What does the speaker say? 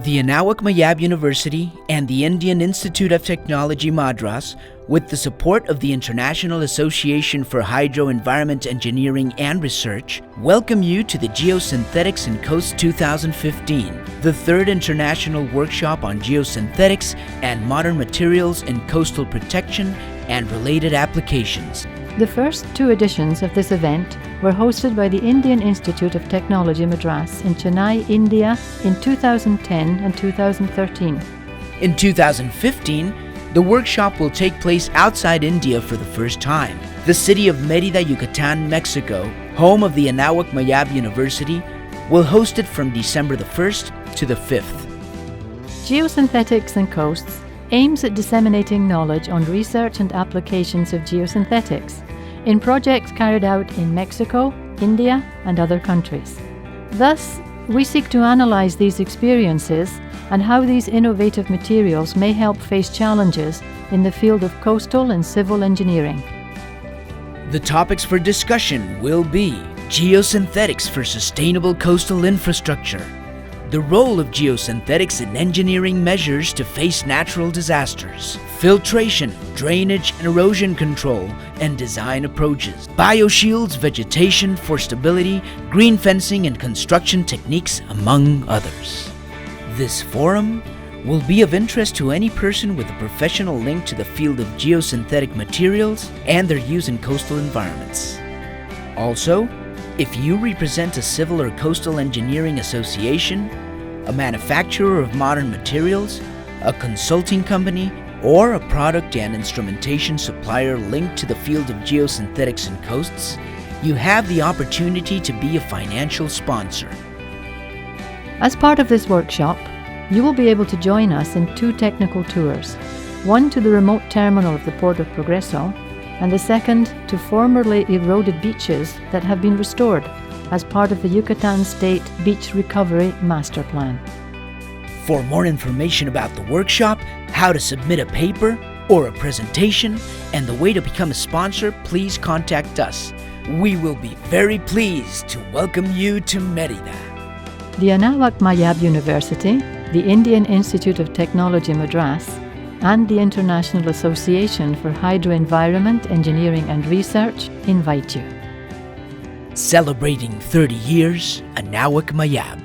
The Anáhuac Mayab University and the Indian Institute of Technology Madras, with the support of the International Association for Hydro Environment Engineering and Research, welcome you to the Geosynthetics and Coasts 2015, the third international workshop on geosynthetics and modern materials in coastal protection and related applications. The first two editions of this event were hosted by the Indian Institute of Technology Madras in Chennai, India in 2010 and 2013. In 2015, the workshop will take place outside India for the first time. The city of Mérida, Yucatán, Mexico, home of the Anáhuac Mayab University, will host it from December the 1st to the 5th. Geosynthetics and Coasts aims at disseminating knowledge on research and applications of geosynthetics in projects carried out in Mexico, India, and other countries. Thus, we seek to analyze these experiences and how these innovative materials may help face challenges in the field of coastal and civil engineering. The topics for discussion will be geosynthetics for sustainable coastal infrastructure, the role of geosynthetics in engineering measures to face natural disasters, filtration, drainage and erosion control and design approaches, bioshields, vegetation for stability, green fencing and construction techniques, among others. This forum will be of interest to any person with a professional link to the field of geosynthetic materials and their use in coastal environments. Also, if you represent a civil or coastal engineering association, a manufacturer of modern materials, a consulting company, or a product and instrumentation supplier linked to the field of geosynthetics and coasts, you have the opportunity to be a financial sponsor. As part of this workshop, you will be able to join us in two technical tours, one to the remote terminal of the Port of Progreso, and the second to formerly eroded beaches that have been restored as part of the Yucatán State Beach Recovery Master Plan. For more information about the workshop, how to submit a paper or a presentation, and the way to become a sponsor, please contact us. We will be very pleased to welcome you to Mérida. The Anáhuac Mayab University, the Indian Institute of Technology Madras, and the International Association for Hydro Environment Engineering and Research invite you. Celebrating 30 years, Anáhuac Mayab.